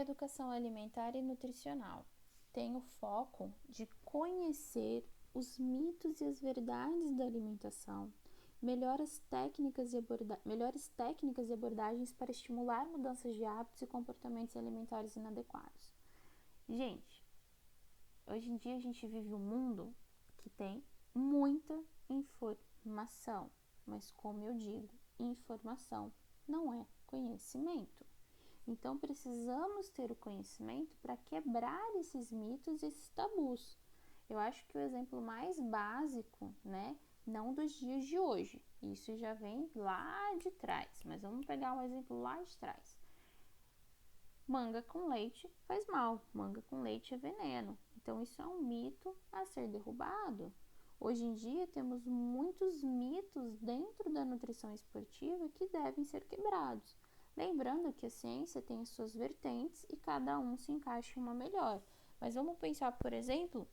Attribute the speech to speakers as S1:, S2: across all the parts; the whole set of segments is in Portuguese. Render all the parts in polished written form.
S1: educação alimentar e nutricional tem o foco de conhecer os mitos e as verdades da alimentação, melhores técnicas e abordagens para estimular mudanças de hábitos e comportamentos alimentares inadequados. Gente, hoje em dia a gente vive um mundo que tem muita informação, mas como eu digo, informação não é conhecimento. Então precisamos ter o conhecimento para quebrar esses mitos e esses tabus. Eu acho que o exemplo mais básico, né, não dos dias de hoje, isso já vem lá de trás, mas vamos pegar um exemplo lá de trás. Manga com leite faz mal, manga com leite é veneno. Então isso é um mito a ser derrubado. Hoje em dia temos muitos mitos dentro da nutrição esportiva que devem ser quebrados. Lembrando que a ciência tem as suas vertentes e cada um se encaixa em uma melhor. Mas vamos pensar, por exemplo,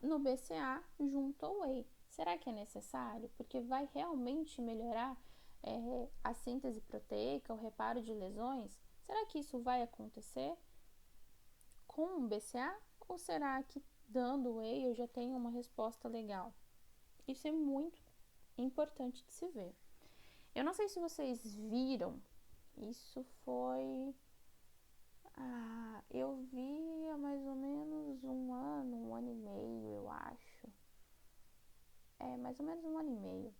S1: no BCA junto ao whey. Será que é necessário? Porque vai realmente melhorar a síntese proteica, o reparo de lesões? Será que isso vai acontecer com o BCA? Ou será que dando whey eu já tenho uma resposta legal? Isso é muito importante de se ver. Eu não sei se vocês viram, isso foi... eu vi há mais ou menos um ano e meio, eu acho. Mais ou menos um ano e meio.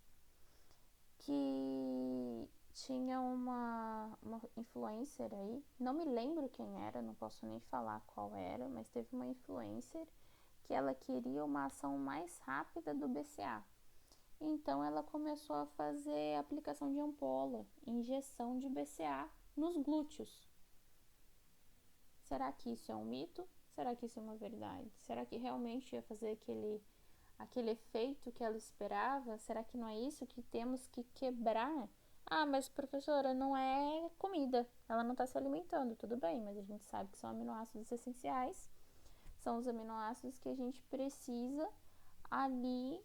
S1: Que tinha uma influencer aí, não me lembro quem era, não posso nem falar qual era, mas teve uma influencer que ela queria uma ação mais rápida do BCA. Então ela começou a fazer aplicação de ampola, injeção de BCA nos glúteos. Será que isso é um mito? Será que isso é uma verdade? Será que realmente ia fazer aquele efeito que ela esperava? Será que não é isso que temos que quebrar? Mas professora, não é comida, ela não está se alimentando, tudo bem, mas a gente sabe que são aminoácidos essenciais, são os aminoácidos que a gente precisa ali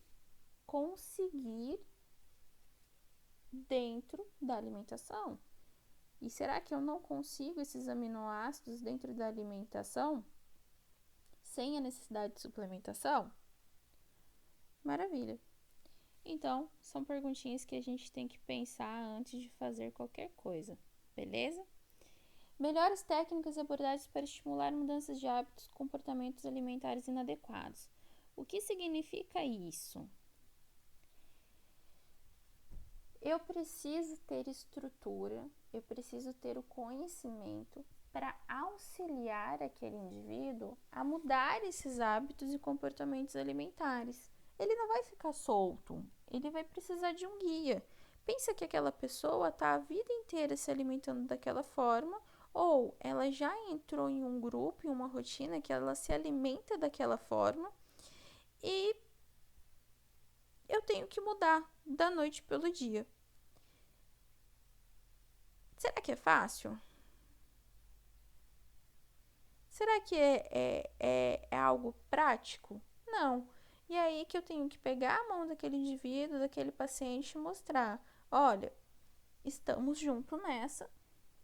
S1: conseguir dentro da alimentação. E será que eu não consigo esses aminoácidos dentro da alimentação sem a necessidade de suplementação? Maravilha! Então, são perguntinhas que a gente tem que pensar antes de fazer qualquer coisa, beleza? Melhores técnicas e abordagens para estimular mudanças de hábitos e comportamentos alimentares inadequados. O que significa isso? Eu preciso ter estrutura, eu preciso ter o conhecimento para auxiliar aquele indivíduo a mudar esses hábitos e comportamentos alimentares. Ele não vai ficar solto, ele vai precisar de um guia. Pensa que aquela pessoa está a vida inteira se alimentando daquela forma, ou ela já entrou em um grupo, em uma rotina que ela se alimenta daquela forma, e eu tenho que mudar da noite pelo dia. Será que é fácil? Será que é algo prático? Não. E é aí que eu tenho que pegar a mão daquele indivíduo, daquele paciente e mostrar: olha, estamos juntos nessa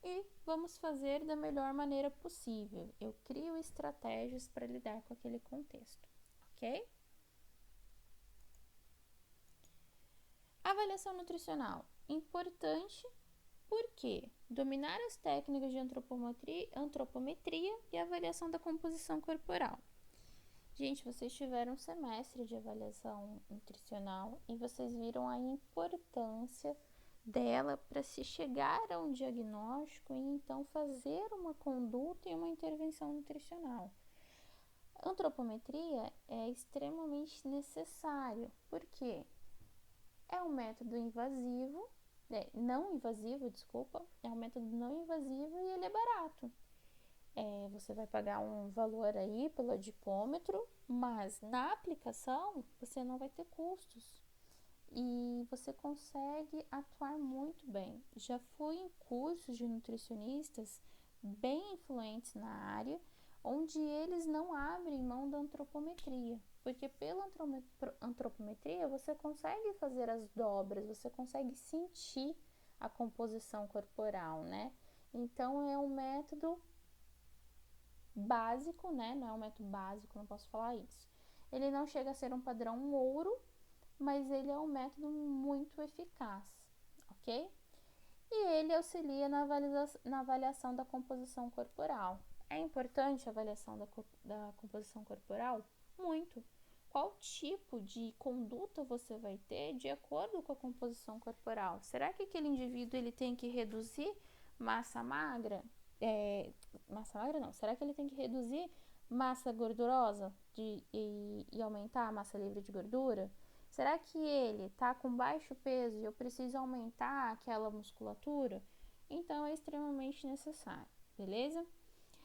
S1: e vamos fazer da melhor maneira possível. Eu crio estratégias para lidar com aquele contexto, ok? Avaliação nutricional. Importante porque dominar as técnicas de antropometria e avaliação da composição corporal. Gente, vocês tiveram um semestre de avaliação nutricional e vocês viram a importância dela para se chegar a um diagnóstico e então fazer uma conduta e uma intervenção nutricional. A antropometria é extremamente necessário, porque é um método é um método não invasivo e ele é barato. Você vai pagar um valor aí pelo adipômetro, mas na aplicação você não vai ter custos e você consegue atuar muito bem. Já fui em cursos de nutricionistas bem influentes na área, onde eles não abrem mão da antropometria, porque pela antropometria você consegue fazer as dobras, você consegue sentir a composição corporal, né? Então, é um método básico, né? Não é um método básico, não posso falar isso. Ele não chega a ser um padrão ouro, mas ele é um método muito eficaz, ok? E ele auxilia na avaliação da composição corporal. É importante a avaliação da composição corporal? Muito. Qual tipo de conduta você vai ter de acordo com a composição corporal? Será que aquele indivíduo ele tem que reduzir massa magra? Massa magra não. Será que ele tem que reduzir massa gordurosa e aumentar a massa livre de gordura? Será que ele está com baixo peso e eu preciso aumentar aquela musculatura? Então é extremamente necessário, beleza?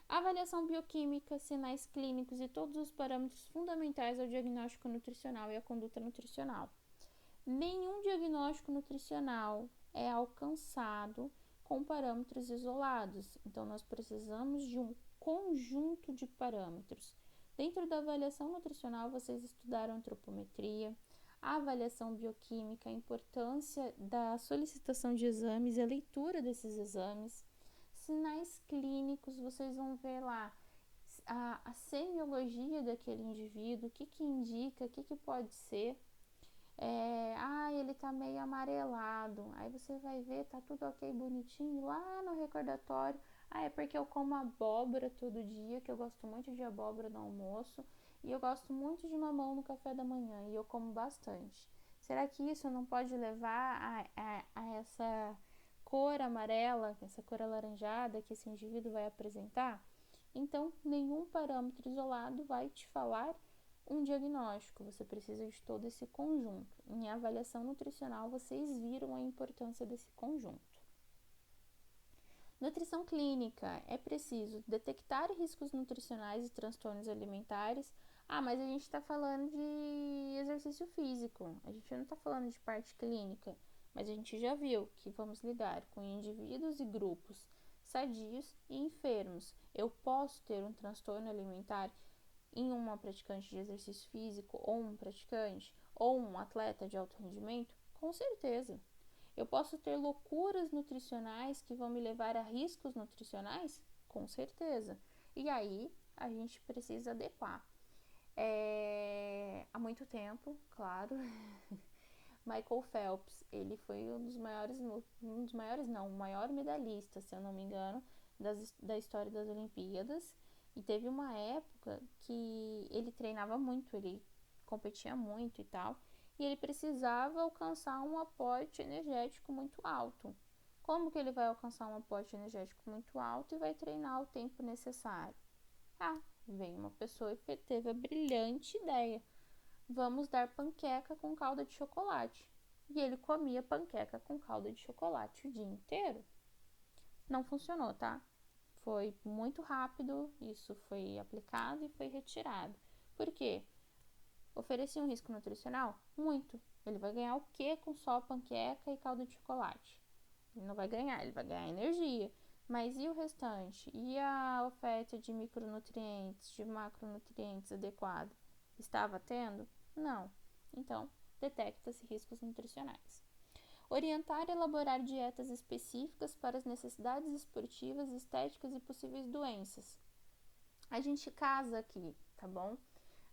S1: Avaliação bioquímica, sinais clínicos e todos os parâmetros fundamentais ao diagnóstico nutricional e à conduta nutricional. Nenhum diagnóstico nutricional é alcançado com parâmetros isolados, então nós precisamos de um conjunto de parâmetros. Dentro da avaliação nutricional, vocês estudaram antropometria, a avaliação bioquímica, a importância da solicitação de exames e a leitura desses exames. Sinais clínicos, vocês vão ver lá a semiologia daquele indivíduo, o que indica, o que pode ser. Ele tá meio amarelado. Aí você vai ver, tá tudo ok, bonitinho. Lá no recordatório, é porque eu como abóbora todo dia, que eu gosto muito de abóbora no almoço. E eu gosto muito de mamão no café da manhã, e eu como bastante. Será que isso não pode levar a essa cor amarela, essa cor alaranjada que esse indivíduo vai apresentar? Então, nenhum parâmetro isolado vai te falar um diagnóstico, você precisa de todo esse conjunto. Em avaliação nutricional, vocês viram a importância desse conjunto. Nutrição clínica, é preciso detectar riscos nutricionais e transtornos alimentares. Mas a gente está falando de exercício físico, a gente não está falando de parte clínica, mas a gente já viu que vamos lidar com indivíduos e grupos sadios e enfermos. Eu posso ter um transtorno alimentar em uma praticante de exercício físico, ou um praticante, ou um atleta de alto rendimento? Com certeza. Eu posso ter loucuras nutricionais que vão me levar a riscos nutricionais? Com certeza. E aí a gente precisa adequar. Há muito tempo, claro, Michael Phelps, ele foi o maior medalhista, se eu não me engano, da história das Olimpíadas. E teve uma época que ele treinava muito, ele competia muito e tal, e ele precisava alcançar um aporte energético muito alto. Como que ele vai alcançar um aporte energético muito alto e vai treinar o tempo necessário? Veio uma pessoa que teve a brilhante ideia: vamos dar panqueca com calda de chocolate. E ele comia panqueca com calda de chocolate o dia inteiro. Não funcionou, tá? Foi muito rápido, isso foi aplicado e foi retirado. Por quê? Oferecia um risco nutricional? Muito. Ele vai ganhar o quê com só panqueca e calda de chocolate? Ele não vai ganhar, ele vai ganhar energia. Mas e o restante? E a oferta de micronutrientes, de macronutrientes adequada? Estava tendo? Não. Então, detecta-se riscos nutricionais. Orientar e elaborar dietas específicas para as necessidades esportivas, estéticas e possíveis doenças. A gente casa aqui, tá bom?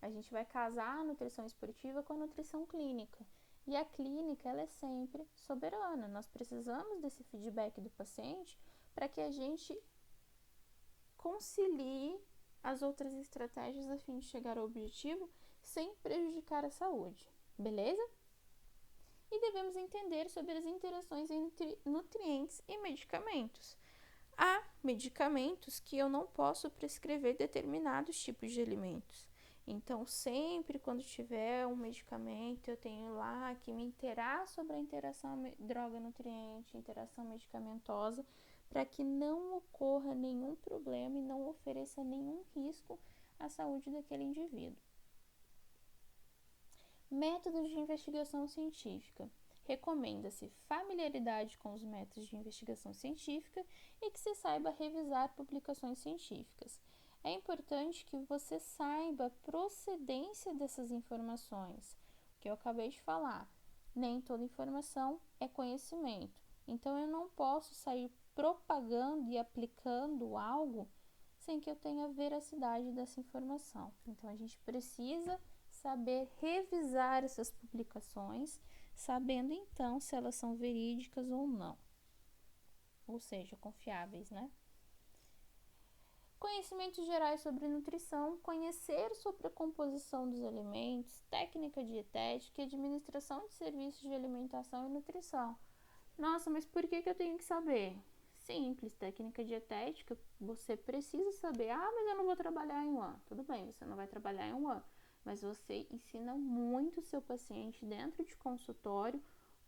S1: A gente vai casar a nutrição esportiva com a nutrição clínica. E a clínica, ela é sempre soberana. Nós precisamos desse feedback do paciente para que a gente concilie as outras estratégias a fim de chegar ao objetivo sem prejudicar a saúde, beleza? E devemos entender sobre as interações entre nutrientes e medicamentos. Há medicamentos que eu não posso prescrever determinados tipos de alimentos. Então, sempre quando tiver um medicamento, eu tenho lá que me inteirar sobre a interação droga-nutriente, interação medicamentosa, para que não ocorra nenhum problema e não ofereça nenhum risco à saúde daquele indivíduo. Métodos de investigação científica. Recomenda-se familiaridade com os métodos de investigação científica e que se saiba revisar publicações científicas. É importante que você saiba a procedência dessas informações, que eu acabei de falar. Nem toda informação é conhecimento. Então, eu não posso sair propagando e aplicando algo sem que eu tenha veracidade dessa informação. Então, a gente precisa saber revisar essas publicações, sabendo então se elas são verídicas ou não, ou seja, confiáveis, né? Conhecimentos gerais sobre nutrição, conhecer sobre a composição dos alimentos, técnica dietética e administração de serviços de alimentação e nutrição. Nossa, mas por que eu tenho que saber? Simples, técnica dietética, você precisa saber. Ah, mas eu não vou trabalhar em um ano. Tudo bem, você não vai trabalhar em um ano, mas você ensina muito o seu paciente dentro de consultório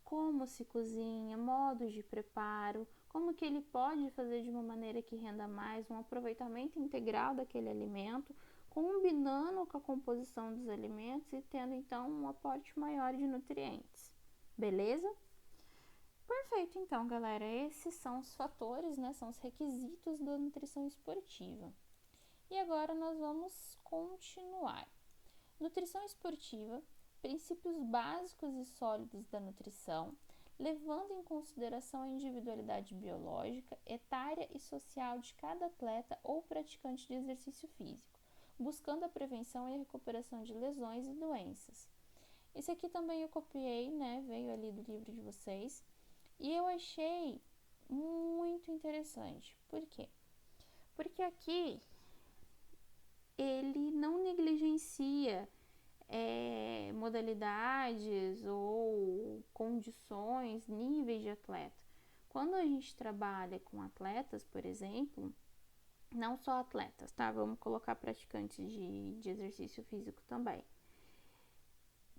S1: como se cozinha, modos de preparo, como que ele pode fazer de uma maneira que renda mais, um aproveitamento integral daquele alimento, combinando com a composição dos alimentos e tendo então um aporte maior de nutrientes. Beleza? Perfeito, então, galera, esses são os fatores, né, são os requisitos da nutrição esportiva. E agora nós vamos continuar. Nutrição esportiva, princípios básicos e sólidos da nutrição, levando em consideração a individualidade biológica, etária e social de cada atleta ou praticante de exercício físico, buscando a prevenção e a recuperação de lesões e doenças. Esse aqui também eu copiei, né, veio ali do livro de vocês, e eu achei muito interessante. Por quê? Porque aqui ele não negligencia modalidades ou condições, níveis de atleta. Quando a gente trabalha com atletas, por exemplo, não só atletas, tá? Vamos colocar praticantes de exercício físico também.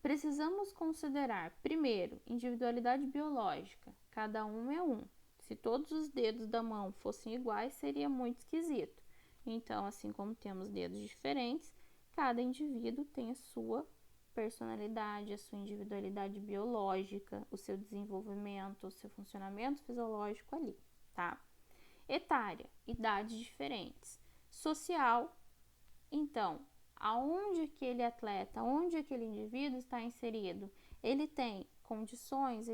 S1: Precisamos considerar, primeiro, individualidade biológica. Cada um é um. Se todos os dedos da mão fossem iguais, seria muito esquisito. Então, assim como temos dedos diferentes, cada indivíduo tem a sua personalidade, a sua individualidade biológica, o seu desenvolvimento, o seu funcionamento fisiológico ali, tá? Etária, idades diferentes. Social, então, aonde aquele atleta, onde aquele indivíduo está inserido, ele tem condições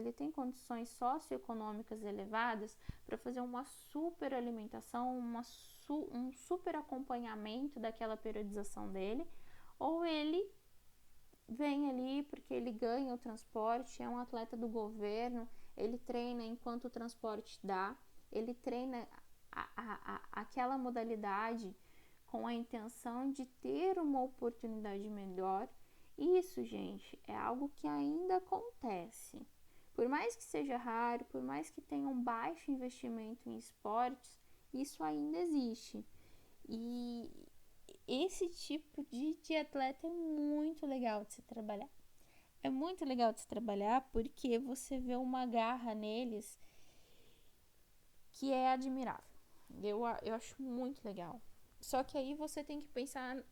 S1: socioeconômicas elevadas para fazer uma super alimentação, um super acompanhamento daquela periodização dele, ou ele vem ali porque ele ganha o transporte, é um atleta do governo, ele treina enquanto o transporte dá, ele treina aquela modalidade com a intenção de ter uma oportunidade melhor. Isso, gente, é algo que ainda acontece. Por mais que seja raro, por mais que tenha um baixo investimento em esportes, isso ainda existe. E esse tipo de atleta é muito legal de se trabalhar. É muito legal de se trabalhar porque você vê uma garra neles que é admirável. Eu acho muito legal. Só que aí você tem que pensar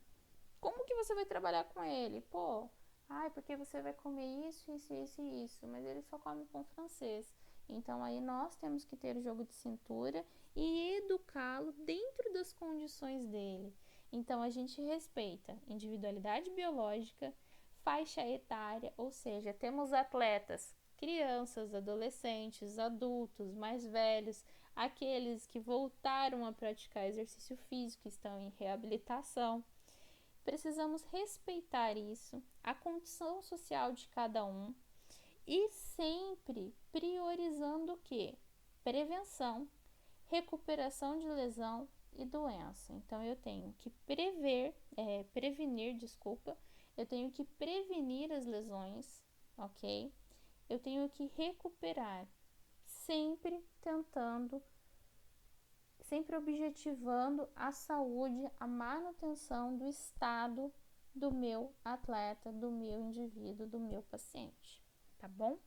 S1: como que você vai trabalhar com ele. Pô, porque você vai comer isso, isso, isso e isso, mas ele só come pão francês. Então aí nós temos que ter o jogo de cintura e educá-lo dentro das condições dele. Então a gente respeita individualidade biológica, faixa etária, ou seja, temos atletas, crianças, adolescentes, adultos, mais velhos, aqueles que voltaram a praticar exercício físico, estão em reabilitação. Precisamos respeitar isso, a condição social de cada um e sempre priorizando o quê? Prevenção, recuperação de lesão e doença. Então eu tenho que eu tenho que prevenir as lesões, ok? Eu tenho que recuperar, sempre objetivando a saúde, a manutenção do estado do meu atleta, do meu indivíduo, do meu paciente, tá bom?